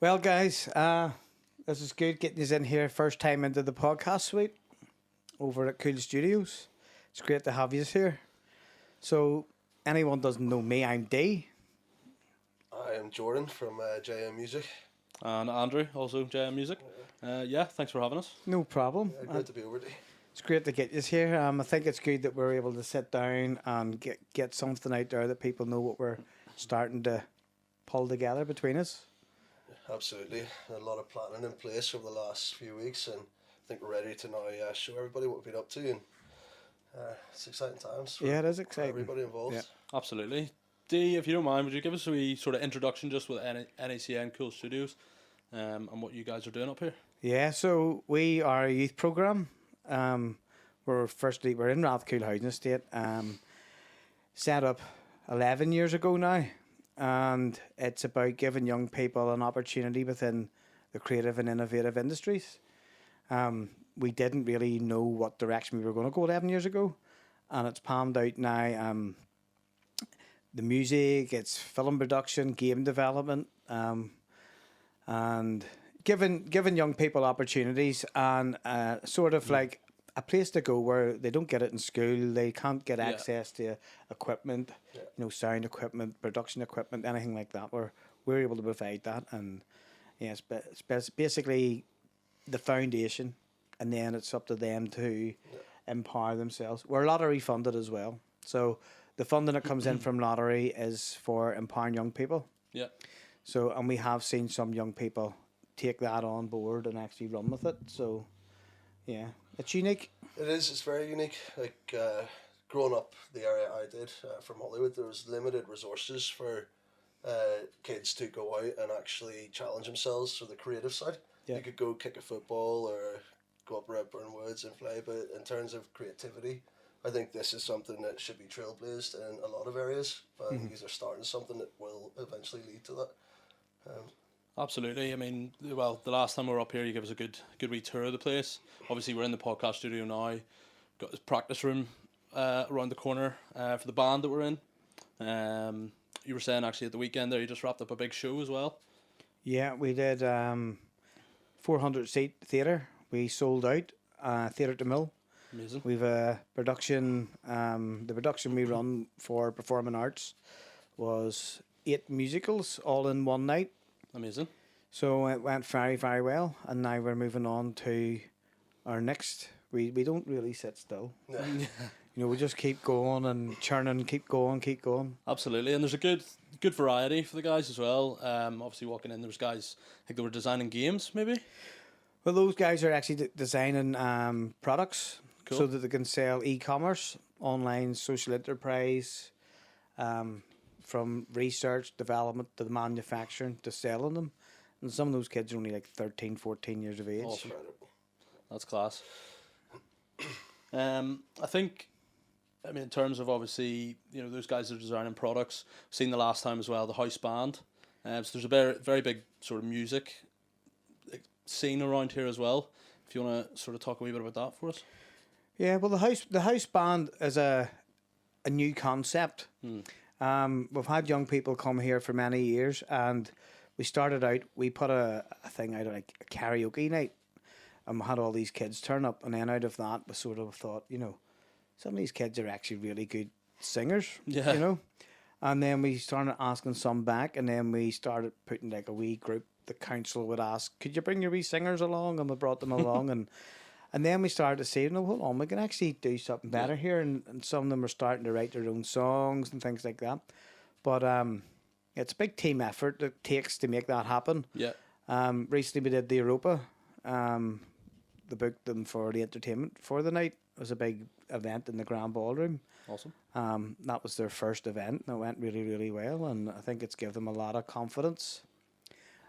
Well, guys, this is good getting us in here. First time into the podcast suite over at Cool Studios. It's great to have you here. So, anyone doesn't know me, I'm D. I am Jordan from JM Music. And Andrew, also JM Music. Yeah, thanks for having us. No problem. Great to be over there. It's great to get you here. I think it's good that we're able to sit down and get something out there that people know what we're starting to pull together between us. Absolutely. A lot of planning in place over the last few weeks, and I think we're ready to now show everybody what we've been up to. And it's exciting times. Yeah, it is exciting. Everybody involved. Yeah. Absolutely. Dee, if you don't mind, would you give us a wee sort of introduction just with NACN Cool Studios and what you guys are doing up here? Yeah, so we are a youth programme. We're in Rathcoole Housing Estate, set up 11 years ago now, and it's about giving young people an opportunity within the creative and innovative industries. We didn't really know what direction we were going to go 11 years ago, and it's panned out now. The music, it's film production, game development, and giving young people opportunities and sort of like a place to go where they don't get it in school. They can't get access to equipment, sound equipment, production equipment, anything like that. We're able to provide that, and it's basically the foundation, and then it's up to them to empower themselves. We're lottery funded as well, so the funding that comes in from lottery is for empowering young people. Yeah. So, and we have seen some young people take that on board and actually run with it. So, yeah, it's unique. It is. It's very unique. Like growing up the area I did from Hollywood, there was limited resources for kids to go out and actually challenge themselves for the creative side. Yeah. You could go kick a football or go up Redburn Woods and play, but in terms of creativity, I think this is something that should be trailblazed in a lot of areas. But these are starting something that will eventually lead to that. Absolutely. I mean, well, the last time we were up here, you gave us a good wee tour of the place. Obviously, we're in the podcast studio now. Got this practice room around the corner for the band that we're in. You were saying actually at the weekend there, you just wrapped up a big show as well. Yeah, we did 400 seat theatre. We sold out Theatre at the Mill. Amazing. We've a production. The production we run for Performing Arts was 8 musicals all in one night. Amazing. So it went very, very well, and now we're moving on to our next. We don't really sit still. No. We just keep going and churning, keep going. Absolutely, and there's a good variety for the guys as well. Obviously, walking in, there was guys, I think they were designing games, maybe. Well, those guys are actually designing products Cool. so that they can sell e-commerce, online social enterprise, from research, development to the manufacturing to selling them. And some of those kids are only like 13, 14 years of age. Awesome. That's class. I think, in terms of obviously, those guys are designing products. Seen the last time as well, the house band. So there's a very, very big sort of music scene around here as well. If you want to sort of talk a wee bit about that for us. Yeah, well, the house band is a new concept. We've had young people come here for many years, and we started out. We put a thing out like a karaoke night, and we had all these kids turn up, and then out of that, we sort of thought, some of these kids are actually really good singers. Yeah. And then we started asking some back, and then we started putting like a wee group. The council would ask, "Could you bring your wee singers along?" And we brought them along, and then we started to say, "No, hold on, we can actually do something better here." And some of them are starting to write their own songs and things like that. But it's a big team effort that it takes to make that happen. Yeah. Recently we did the Europa. They booked them for the entertainment for the night. It was a big event in the Grand Ballroom. Awesome. That was their first event, and it went really, really well. And I think it's given them a lot of confidence.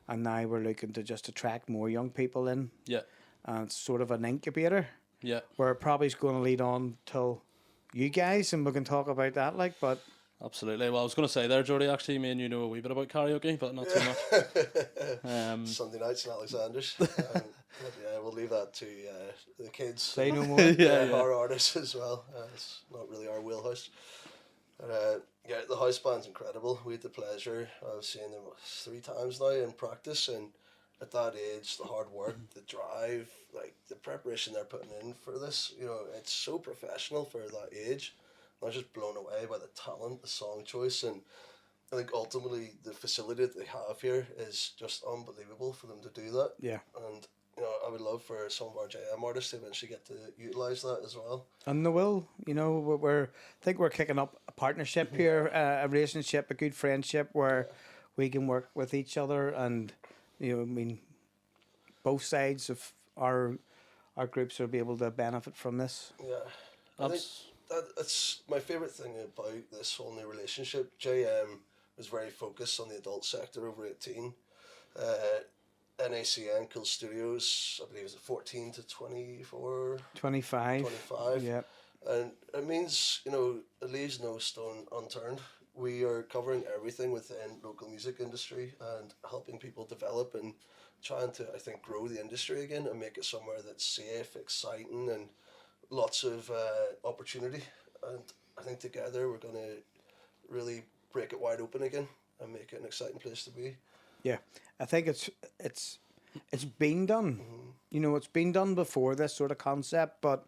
And now we're looking to just attract more young people in. Yeah. And it's sort of an incubator. Yeah. Where it probably is going to lead on till you guys, and we can talk about that. But Absolutely. Well, I was going to say there, Jordy, actually, me and you know a wee bit about karaoke, but not too much. Sunday nights in Alexander's. We'll leave that to the kids. Say no more. Our artists as well. It's not really our wheelhouse. But, the house band's incredible. We had the pleasure of seeing them 3 times now in practice, and at that age, the hard work, the drive, like the preparation they're putting in for this, you know, it's so professional for that age. I was just blown away by the talent, the song choice, and I think ultimately the facility that they have here is just unbelievable for them to do that. Yeah. And you know, I would love for some of our JM artists to eventually get to utilize that as well. And they will, you know, I think we're kicking up a partnership here, a relationship, a good friendship where we can work with each other, and you know, I mean, both sides of our groups will be able to benefit from this. Yeah, I think that's my favorite thing about this whole new relationship. JM was very focused on the adult sector over 18. NACN Cool Studios, I believe, is it 14 to 24? 25. 25. Yeah. And it means, you know, it leaves no stone unturned. We are covering everything within local music industry and helping people develop and trying to, I think, grow the industry again and make it somewhere that's safe, exciting, and lots of opportunity. And I think together we're going to really break it wide open again and make it an exciting place to be. Yeah, I think it's been done. You know, it's been done before, this sort of concept, but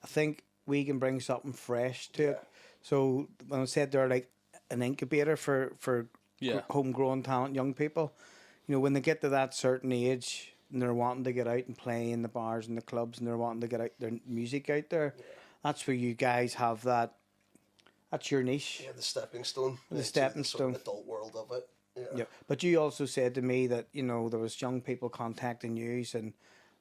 I think we can bring something fresh to it. So when I said they're like an incubator for homegrown talent, young people, you know, when they get to that certain age and they're wanting to get out and play in the bars and the clubs and they're wanting to get out their music out there, that's where you guys have that. That's your niche. Yeah, the stepping stone. The stepping stone. Sort of adult world of it. Yeah, but you also said to me that, you know, there was young people contacting you and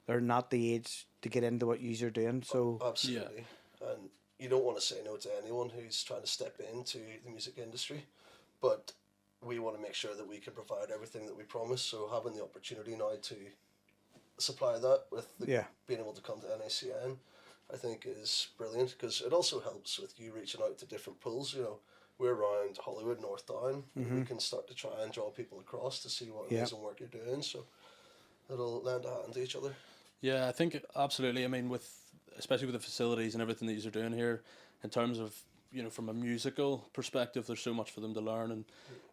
they're not the age to get into what you're doing. So absolutely, and you don't want to say no to anyone who's trying to step into the music industry, but we want to make sure that we can provide everything that we promise. So having the opportunity now to supply that with being able to come to NACN, I think is brilliant, because it also helps with you reaching out to different pools. You know, we're around Hollywood, North Down. We can start to try and draw people across to see what amazing work you're doing. So it'll lend a hand to each other. Yeah, I think absolutely. I mean, especially with the facilities and everything that you're doing here, in terms of, you know, from a musical perspective, there's so much for them to learn and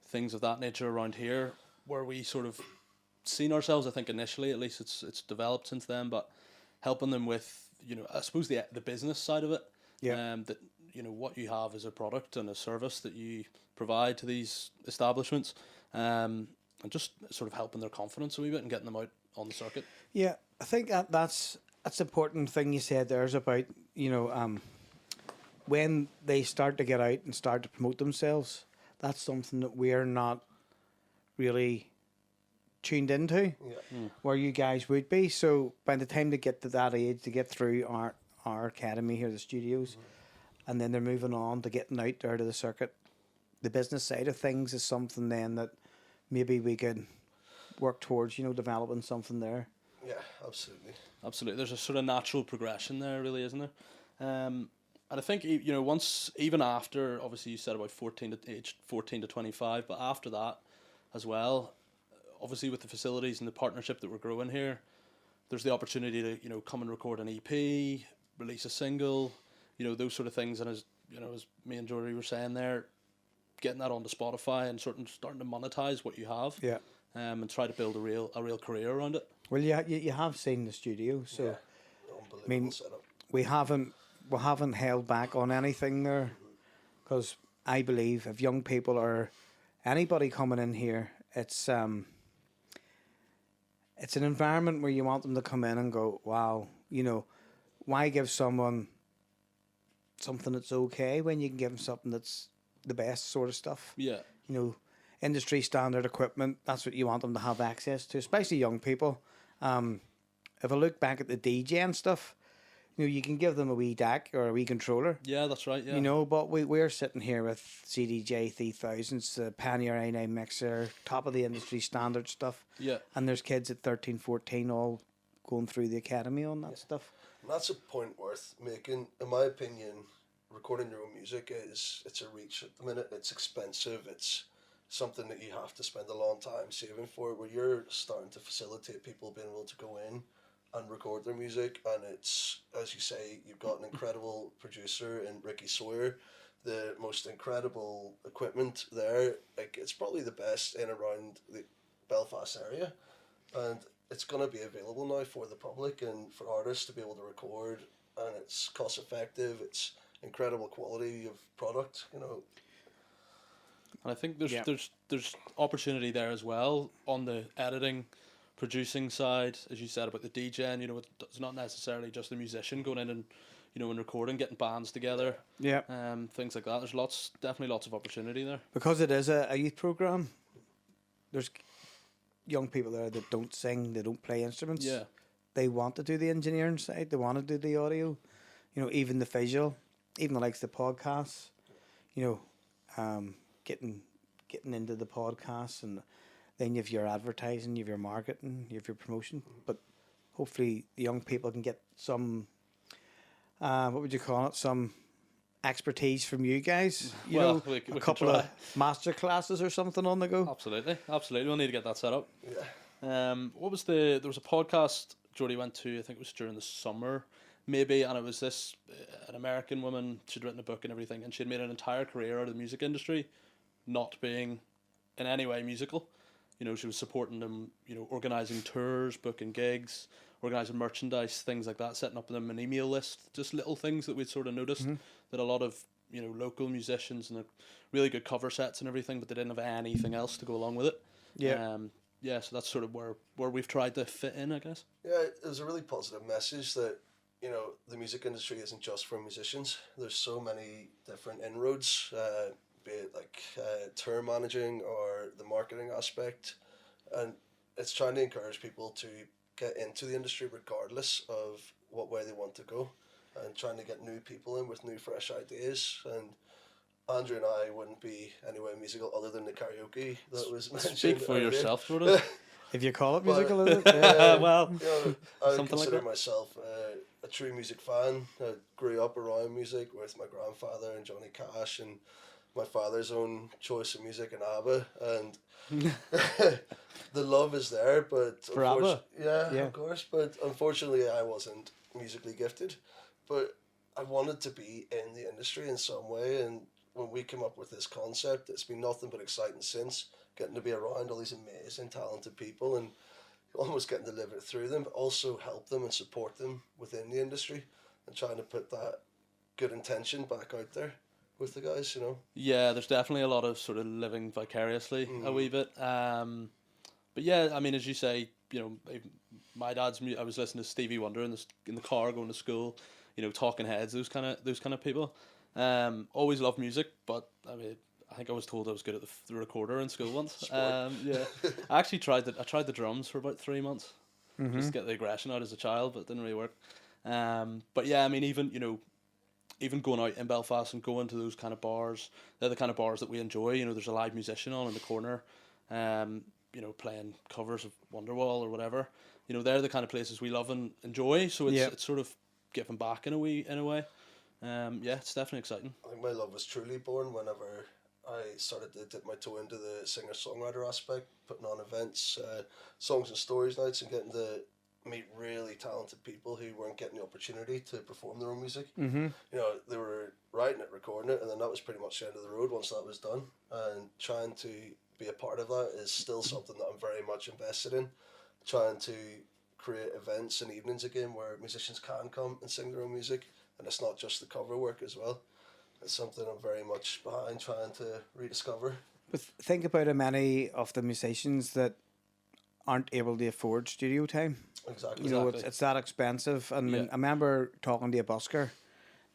things of that nature around here, where we sort of seen ourselves. I think initially, at least, it's developed since then, but helping them with, you know, I suppose the business side of it. That, you know, what you have is a product and a service that you provide to these establishments, and just sort of helping their confidence a wee bit and getting them out on the circuit. Yeah, I think that's an important thing you said there is about, you know, when they start to get out and start to promote themselves, that's something that we're not really tuned into, where you guys would be. So by the time they get to that age, to get through our academy here, the studios, and then they're moving on to getting out there to the circuit, the business side of things is something then that maybe we could work towards, you know, developing something there. Yeah, absolutely. Absolutely. There's a sort of natural progression there, really, isn't there? And I think, you know, once, even after, obviously you said about 14 to 25, but after that as well, obviously with the facilities and the partnership that we're growing here, there's the opportunity to, you know, come and record an EP, release a single, you know, those sort of things. And as, you know, as me and Jordy were saying there, getting that onto Spotify and starting to monetize what you have. Yeah. And try to build a real career around it. Well, you have seen the studio, so Unbelievable I mean, setup. we haven't held back on anything there, because I believe if young people or anybody coming in here, it's an environment where you want them to come in and go, wow, you know, why give someone something that's okay when you can give them something that's the best sort of stuff? Yeah. You know, industry standard equipment, that's what you want them to have access to, especially young people. If I look back at the DJ and stuff, you know, you can give them a wee DAC or a wee controller. Yeah, that's right, yeah. You know, but we're sitting here with CDJ 3000s, the Pioneer i9 mixer, top of the industry standard stuff. Yeah. And there's kids at 13, 14 all going through the academy on that stuff. And that's a point worth making. In my opinion, recording your own music it's a reach at the minute. It's expensive. It's something that you have to spend a long time saving for, where you're starting to facilitate people being able to go in and record their music. And it's, as you say, you've got an incredible producer in Ricky Sawyer, the most incredible equipment there. Like, it's probably the best in around the Belfast area. And it's going to be available now for the public and for artists to be able to record, and it's cost effective. It's incredible quality of product, you know. And I think there's Yeah. there's opportunity there as well on the editing, producing side, as you said about the DJing. You know, it's not necessarily just the musician going in and, you know, and recording, getting bands together, Yeah. things like that. There's definitely lots of opportunity there. Because it is a youth program, there's young people there that don't sing, they don't play instruments. Yeah. They want to do the engineering side, they want to do the audio, you know, even the visual, even the likes of the podcasts, you know, getting into the podcasts, and then you have your advertising, you have your marketing, you have your promotion. But hopefully the young people can get some, what would you call it, some expertise from you guys. You Well, know, we a can couple of try. master classes or something on the go. Absolutely. We'll need to get that set up. Yeah. What was there was a podcast Jodie went to, I think it was during the summer, maybe, and it was this, an American woman, she'd written a book and everything, and she'd made an entire career out of the music industry, not being in any way musical. You know, she was supporting them, you know, organising tours, booking gigs, organising merchandise, things like that, setting up them an email list, just little things that we'd sort of noticed that a lot of, you know, local musicians, and they're really good cover sets and everything, but they didn't have anything else to go along with it. Yeah. Yeah, so that's sort of where we've tried to fit in, I guess. Yeah, it was a really positive message that, you know, the music industry isn't just for musicians. There's so many different inroads, be it like tour managing or the marketing aspect. And it's trying to encourage people to get into the industry regardless of what way they want to go, and trying to get new people in with new, fresh ideas. And Andrew and I wouldn't be anyway musical other than the karaoke that was mentioned. Speak for earlier. yourself, Jordan. If you call it But- musical, is it? Well, You know, I something like consider that. myself a true music fan. I grew up around music with my grandfather and Johnny Cash, and my father's own choice of music and ABBA, and the love is there, but For ABBA? yeah, Yeah. of course. But unfortunately, I wasn't musically gifted, but I wanted to be in the industry in some way. And when we came up with this concept, it's been nothing but exciting since, getting to be around all these amazing, talented people and almost getting to live it through them, but also help them and support them within the industry, and trying to put that good intention back out there with the guys, you know. Yeah, there's definitely a lot of sort of living vicariously a wee bit. But yeah, I mean, as you say, you know, my dad's. I was listening to Stevie Wonder in the car going to school. You know, Talking Heads, those kind of people. Always loved music, but I mean, I think I was told I was good at the recorder in school once. Yeah, I actually tried the drums for about 3 months, just to get the aggression out as a child, but it didn't really work. But yeah, I mean, even going out in Belfast and going to those kind of bars, they're the kind of bars that we enjoy. You know, there's a live musician on in the corner, you know, playing covers of Wonderwall or whatever. You know, they're the kind of places we love and enjoy. So it's sort of giving back in a way. Yeah, it's definitely exciting. I think my love was truly born whenever I started to dip my toe into the singer-songwriter aspect, putting on events, songs and stories nights, and getting to meet really talented people who weren't getting the opportunity to perform their own music. Mm-hmm. You know, they were writing it, recording it, and then that was pretty much the end of the road once that was done. And trying to be a part of that is still something that I'm very much invested in. Trying to create events and evenings again where musicians can come and sing their own music, and it's not just the cover work as well. It's something I'm very much behind trying to rediscover. But think about how many of the musicians that aren't able to afford studio time. Exactly. You know, Exactly. it's that expensive. And Yeah. I remember talking to a busker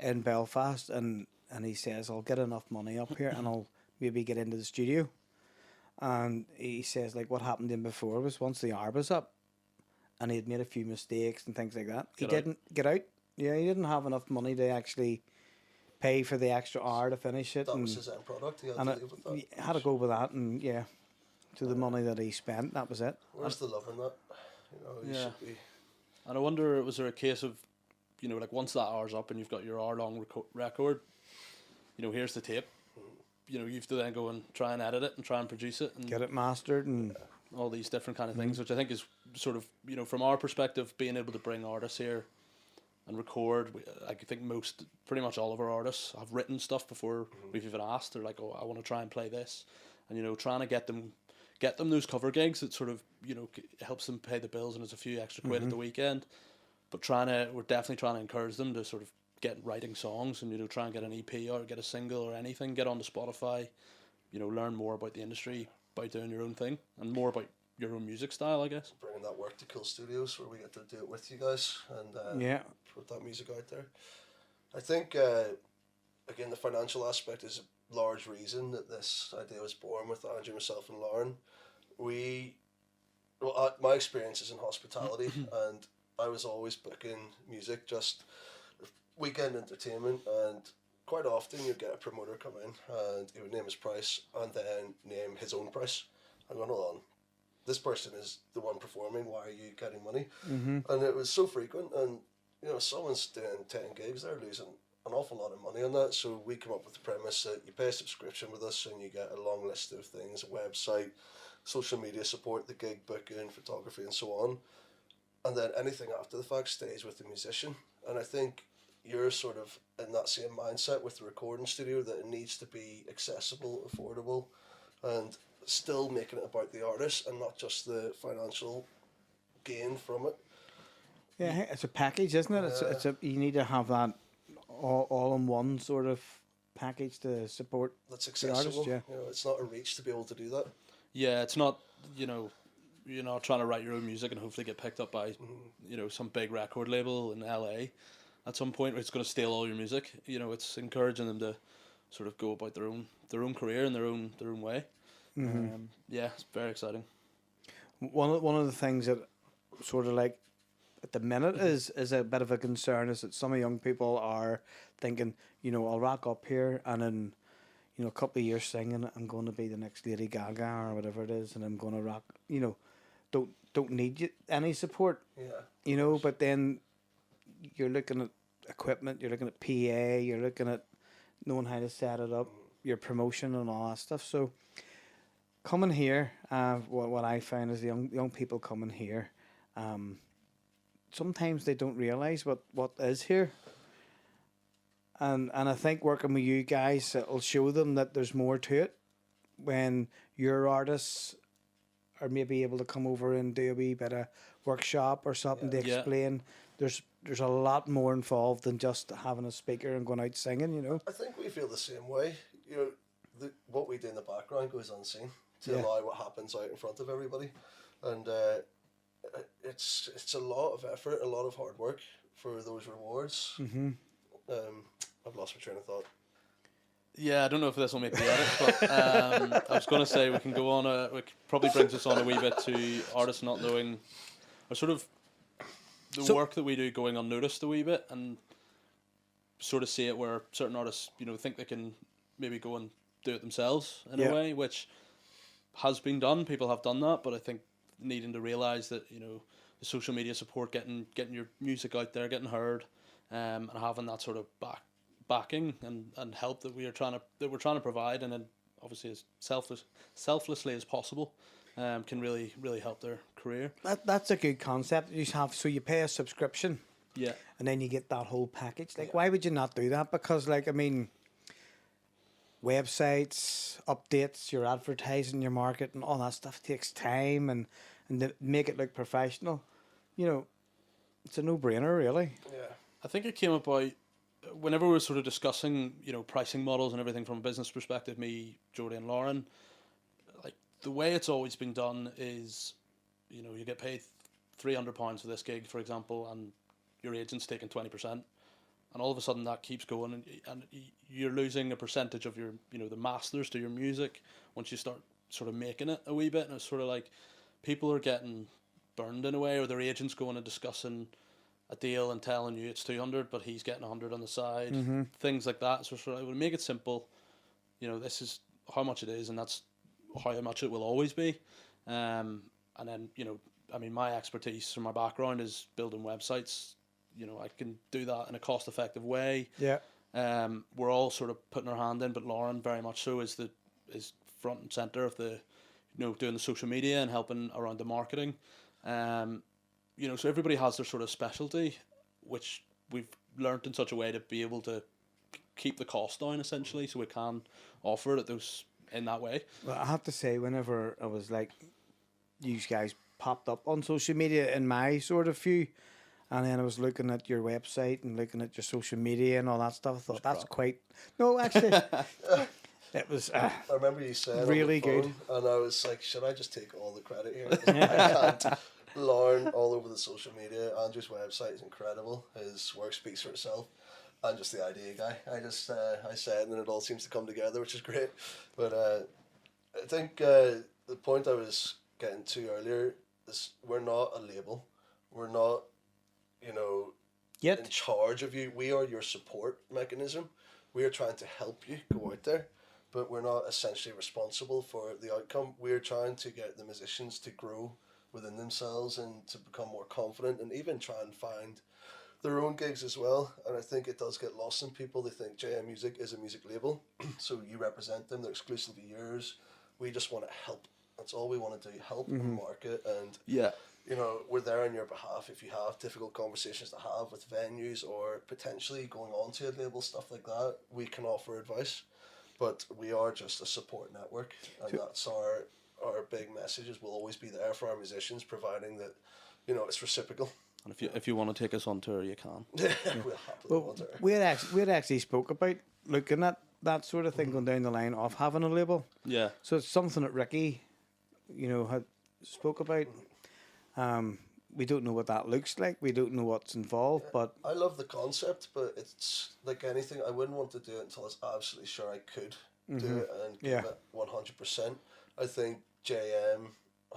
in Belfast, and he says, I'll get enough money up here and I'll maybe get into the studio. And he says, like, what happened to him before was once the hour was up and he had made a few mistakes and things like that, he Get out. didn't get out. Yeah, he didn't have enough money to actually pay for the extra hour to finish it. That and was his end product. He had and to it, live with that. he had to go with that, and yeah, to the money that he spent, that was it. Where's the love in that? You know, you Yeah. should be. And I wonder, was there a case of, you know, like once that hour's up and you've got your hour-long record, you know, here's the tape. You know, you have to then go and try and edit it and try and produce it and Get it mastered, and all these different kind of things, which I think is sort of, you know, from our perspective, being able to bring artists here and record. I think pretty much all of our artists have written stuff before we've even asked. They're like, oh, I want to try and play this. And, you know, trying to get them get them those cover gigs that sort of, you know, helps them pay the bills and it's a few extra quid at the weekend. But we're definitely trying to encourage them to sort of get writing songs and, you know, try and get an EP or get a single or anything, get onto Spotify, you know, learn more about the industry by doing your own thing and more about your own music style, I guess. Bringing that work to Cool Studios where we get to do it with you guys and put that music out there. I think, again, the financial aspect is a large reason that this idea was born with Andrew, myself and Lauren. My experience is in hospitality and I was always booking music, just weekend entertainment, and quite often you'd get a promoter come in and he would name his price and then name his own price. I'm going, hold on, this person is the one performing, why are you getting money? And it was so frequent, and you know, someone's doing 10 gigs, they're losing an awful lot of money on that. So we come up with the premise that you pay a subscription with us and you get a long list of things, a website, social media support, the gig booking, photography and so on. And then anything after the fact stays with the musician. And I think you're sort of in that same mindset with the recording studio, that it needs to be accessible, affordable, and still making it about the artist and not just the financial gain from it. Yeah, it's a package, isn't it? You need to have that all in one sort of package to support that's the accessible. artist. Yeah, you know, it's not a reach to be able to do that. Yeah, it's not, you know, you're not trying to write your own music and hopefully get picked up by, you know, some big record label in LA at some point where it's going to steal all your music. You know, it's encouraging them to sort of go about their own career in their own way. Yeah, it's very exciting. one of the things that sort of like at the minute is a bit of a concern is that some of young people are thinking, you know, I'll rock up here and in, you know, a couple of years singing, I'm going to be the next Lady Gaga or whatever it is, and I'm going to rock, you know, don't need any support. Yeah. You know, but then you're looking at equipment, you're looking at PA, you're looking at knowing how to set it up, your promotion and all that stuff. So coming here, what I find is the young people coming here, sometimes they don't realise what is here. And I think working with you guys, it'll show them that there's more to it when your artists are maybe able to come over and do a wee bit of workshop or something to explain. There's a lot more involved than just having a speaker and going out singing, you know. I think we feel the same way. You know, what we do in the background goes unseen to allow what happens out in front of everybody. And it's a lot of effort, a lot of hard work for those rewards. I've lost my train of thought. Yeah, I don't know if this will make the edit, but I was going to say we can go on it probably brings us on a wee bit to artists not knowing, or sort of the work that we do going unnoticed a wee bit, and sort of see it where certain artists, you know, think they can maybe go and do it themselves in a way, which has been done. People have done that, but I think needing to realise that, you know, the social media support, getting your music out there, getting heard, and having that sort of backing and help that we're trying to provide, and then obviously as selflessly as possible, can really help their career. That's a good concept. You have, so you pay a subscription, and then you get that whole package. Like, why would you not do that? Because, like, I mean, websites, updates, your advertising, your market, and all that stuff takes time, and to make it look professional, you know, it's a no-brainer, really. Yeah. I think it came about whenever we were sort of discussing, you know, pricing models and everything from a business perspective, me, Jodie and Lauren, like the way it's always been done is, you know, you get paid £300 for this gig, for example, and your agent's taking 20%, and all of a sudden that keeps going, and you're losing a percentage of your, you know, the masters to your music once you start sort of making it a wee bit, and it's sort of like people are getting burned in a way, or their agent's going and discussing a deal and telling you it's 200 but he's getting 100 on the side, things like that. So sort of, we'll make it simple, you know, this is how much it is and that's how much it will always be, and then, you know, I mean, my expertise from my background is building websites. You know, I can do that in a cost effective way. We're all sort of putting our hand in, but Lauren very much so is front and center of the, you know, doing the social media and helping around the marketing. You know, so everybody has their sort of specialty, which we've learnt in such a way to be able to keep the cost down, essentially, so we can offer it at those in that way. Well, I have to say, whenever I was like, you guys popped up on social media in my sort of view, and then I was looking at your website and looking at your social media and all that stuff. I thought that's quite. No, actually, it was. I remember you said really on the phone, good. and I was like, should I just take all the credit here? 'Cause I can't. Lauren all over the social media. Andrew's website is incredible. His work speaks for itself. I'm just the idea guy. I just I say it and then it all seems to come together, which is great. But I think the point I was getting to earlier is we're not a label. We're not, in Yet. charge of you. We are your support mechanism. We are trying to help you go out there, but we're not essentially responsible for the outcome. We're trying to get the musicians to grow within themselves and to become more confident and even try and find their own gigs as well. And I think it does get lost in people. They think JM Music is a music label, so you represent them, they're exclusively yours. We just want to help. That's all we want to do, help and market. And Yeah. we're there on your behalf if you have difficult conversations to have with venues or potentially going on to a label, stuff like that. We can offer advice, but we are just a support network, and that's our big message is we'll always be there for our musicians, providing that it's reciprocal. And if you want to take us on tour, you can. We'll happily Well, go on tour. we had actually spoke about looking at that sort of thing going down the line of having a label. Yeah. So it's something that Ricky, had spoke about. We don't know what that looks like. We don't know what's involved, but I love the concept, but it's like anything. I wouldn't want to do it until I was absolutely sure I could do it and give it 100%. I think JM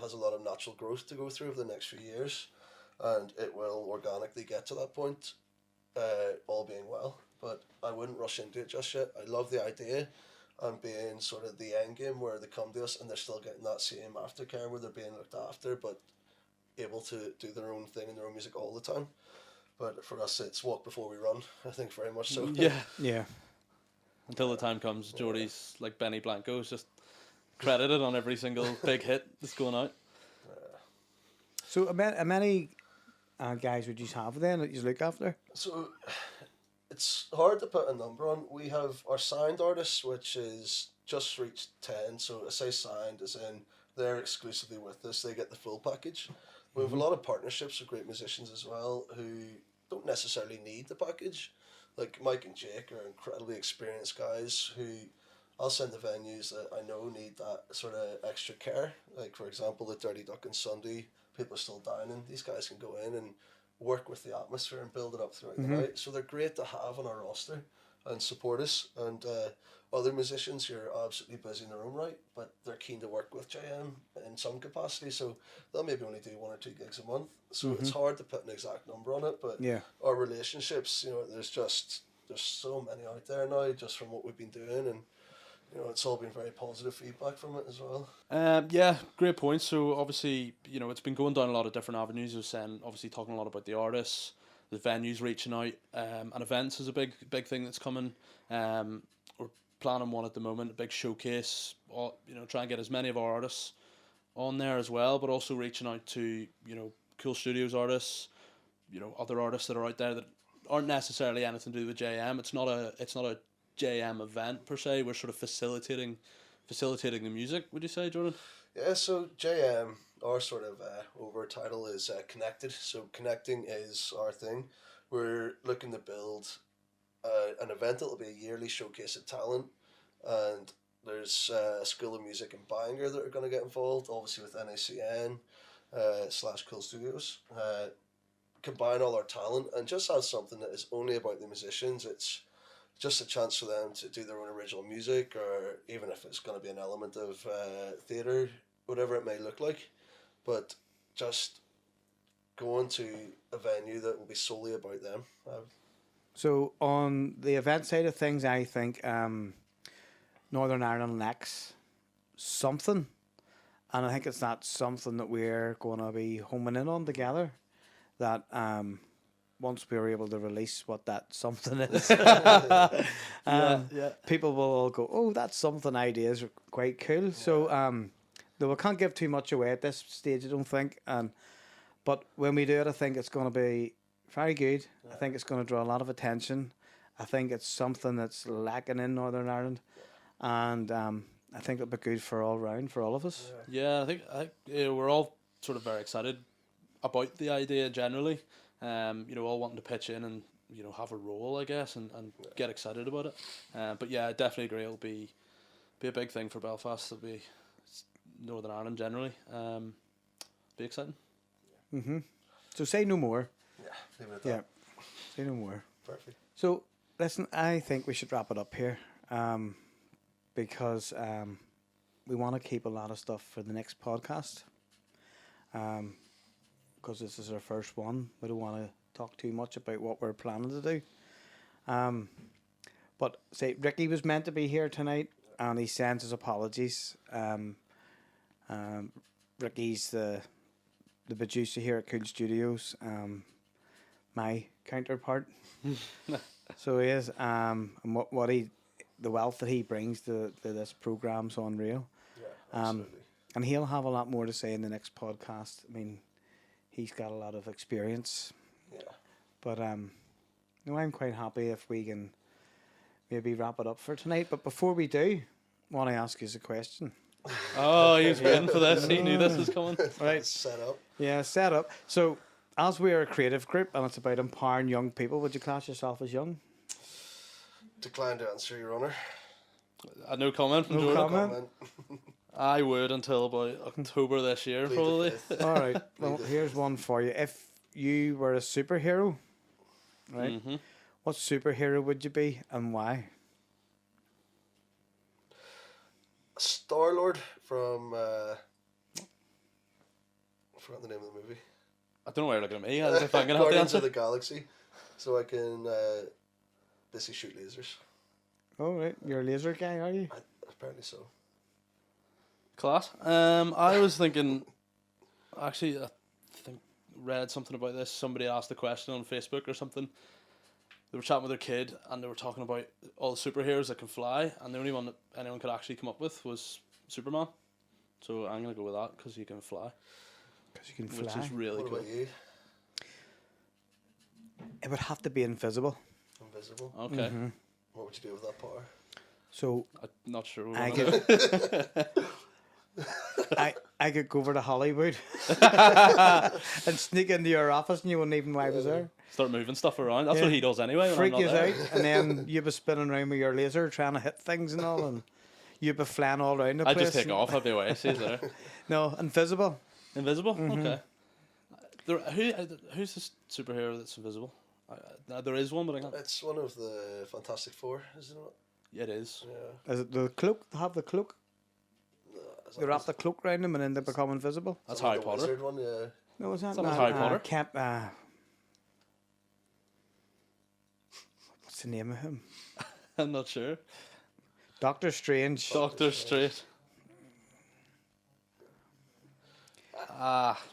has a lot of natural growth to go through over the next few years, and it will organically get to that point, all being well. But I wouldn't rush into it just yet. I love the idea and being sort of the end game where they come to us and they're still getting that same aftercare where they're being looked after, but able to do their own thing and their own music all the time. But for us, it's walk before we run, I think, very much so. yeah. Until the time comes, Geordie's like Benny Blanco is just credited on every single big hit that's going out. So how many guys would you have then that you look after? So it's hard to put a number on. We have our signed artists, which is just reached 10. So I say signed as in they're exclusively with us. They get the full package. We have a lot of partnerships with great musicians as well who don't necessarily need the package. Like Mike and Jake are incredibly experienced guys who I'll send to venues that I know need that sort of extra care. Like, for example, the Dirty Duck and Sunday, people are still dining. These guys can go in and work with the atmosphere and build it up throughout the night. So they're great to have on our roster and support us. And other musicians who are absolutely busy in their own right, but they're keen to work with JM in some capacity. So they'll maybe only do 1 or 2 gigs a month. So it's hard to put an exact number on it. But our relationships, there's so many out there now just from what we've been doing. And it's all been very positive feedback from it as well. Yeah, great point. So obviously, it's been going down a lot of different avenues. I was saying, obviously talking a lot about the artists, the venues reaching out, and events is a big thing that's coming. We're planning one at the moment, a big showcase. Try and get as many of our artists on there as well, but also reaching out to Cool Studios artists, other artists that are out there that aren't necessarily anything to do with JM. It's not a JM event per se. We're sort of facilitating the music. Would you say, Jordan? Yeah. So JM, our sort of over title is connected. So connecting is our thing. We're looking to build an event that will be a yearly showcase of talent, and there's a School of Music in Bangor that are going to get involved, obviously with NACN / Cool Studios. Combine all our talent and just have something that is only about the musicians. It's just a chance for them to do their own original music, or even if it's going to be an element of theatre, whatever it may look like. But just going to a venue that will be solely about them. So on the event side of things, I think Northern Ireland lacks something, and I think it's not something that we're going to be homing in on together. That once we're able to release what that something is, people will all go, "Oh, that something idea is quite cool." Yeah. So though we can't give too much away at this stage, I don't think. But when we do it, I think it's going to be very good. Yeah. I think it's going to draw a lot of attention. I think it's something that's lacking in Northern Ireland, and I think it'll be good for all round for all of us. Yeah, I think we're all sort of very excited about the idea generally. All wanting to pitch in and have a role, I guess, and get excited about it. But yeah, I definitely agree. It'll be a big thing for Belfast. It'll be Northern Ireland generally. Be exciting. So say no more. Yeah, leave it at Yeah, that. say no more. Perfect. So listen, I think we should wrap it up here, because we want to keep a lot of stuff for the next podcast. Because this is our first one, we don't want to talk too much about what we're planning to do. But say Ricky was meant to be here tonight, and he sends his apologies. Ricky's the producer here at Cool Studios, my counterpart. So he is, and what he, the wealth that he brings to this program's unreal. Yeah, absolutely. And he'll have a lot more to say in the next podcast. I mean, he's got a lot of experience. Yeah. But no, I'm quite happy if we can maybe wrap it up for tonight. But before we do, I want to ask you a question. Oh, he was waiting for this. He knew this was coming. Right. Set up. Yeah, set up. So, as we are a creative group and it's about empowering young people, would you class yourself as young? Decline to answer, Your Honour. No comment from No Jordan. comment. I would until about October this year, Plead the probably. fifth. All right. Well, here's one for you. If you were a superhero, right, what superhero would you be and why? Star-Lord from... I forgot the name of the movie. I don't know why you're looking at me. As if I'm going to have to Guardians answer. of the Galaxy. So I can basically shoot lasers. Oh, right. You're a laser guy, are you? Apparently so. Class. I was thinking, actually, I think read something about this. Somebody asked a question on Facebook or something. They were chatting with their kid and they were talking about all the superheroes that can fly, and the only one that anyone could actually come up with was Superman. So I'm going to go with that because he can fly, Because you can fly. which is really What cool. about you? It would have to be invisible. Invisible. Okay. What would you do with that power? So I'm not sure. I could, I could go over to Hollywood and sneak into your office and you wouldn't even know I was there. Start moving stuff around. That's Yeah. what he does anyway. When Freak I'm you not there. out, and then you'd be spinning around with your laser trying to hit things and all, and you'd be flying all around the place. I'd just take and- off. I'd be away. See you there. No, invisible. Invisible? Okay. Who's this superhero that's invisible? There is one, but I can't. It's one of the Fantastic Four, isn't it? Yeah, it is. Yeah. Is it the cloak? They have the cloak. Is They that wrap the cloak around them and then they become invisible. That's the Harry Potter. Wizard one, yeah. No, is that That was not Harry Potter. What's the name of him? I'm not sure. Doctor Strange. Doctor Strange.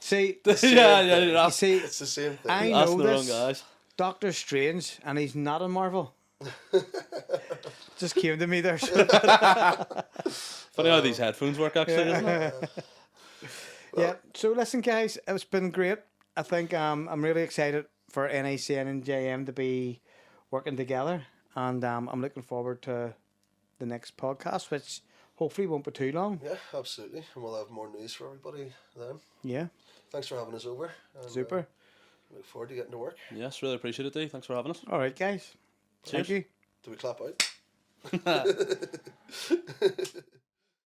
See, Yeah, you that's, see, It's the same thing. I that's know the wrong this. guys. Doctor Strange, and he's not in Marvel. Just came to me there. Funny how these headphones work, actually, isn't it? Yeah. So listen, guys, it's been great. I think I'm really excited for NACN and JM to be working together, and I'm looking forward to the next podcast, which hopefully won't be too long. Yeah, absolutely. And we'll have more news for everybody then. Yeah. Thanks for having us over. And, Super. Look forward to getting to work. Yes, really appreciate it, Dee. Thanks for having us. All right, guys. Thank Cheers. you. Do we clap out?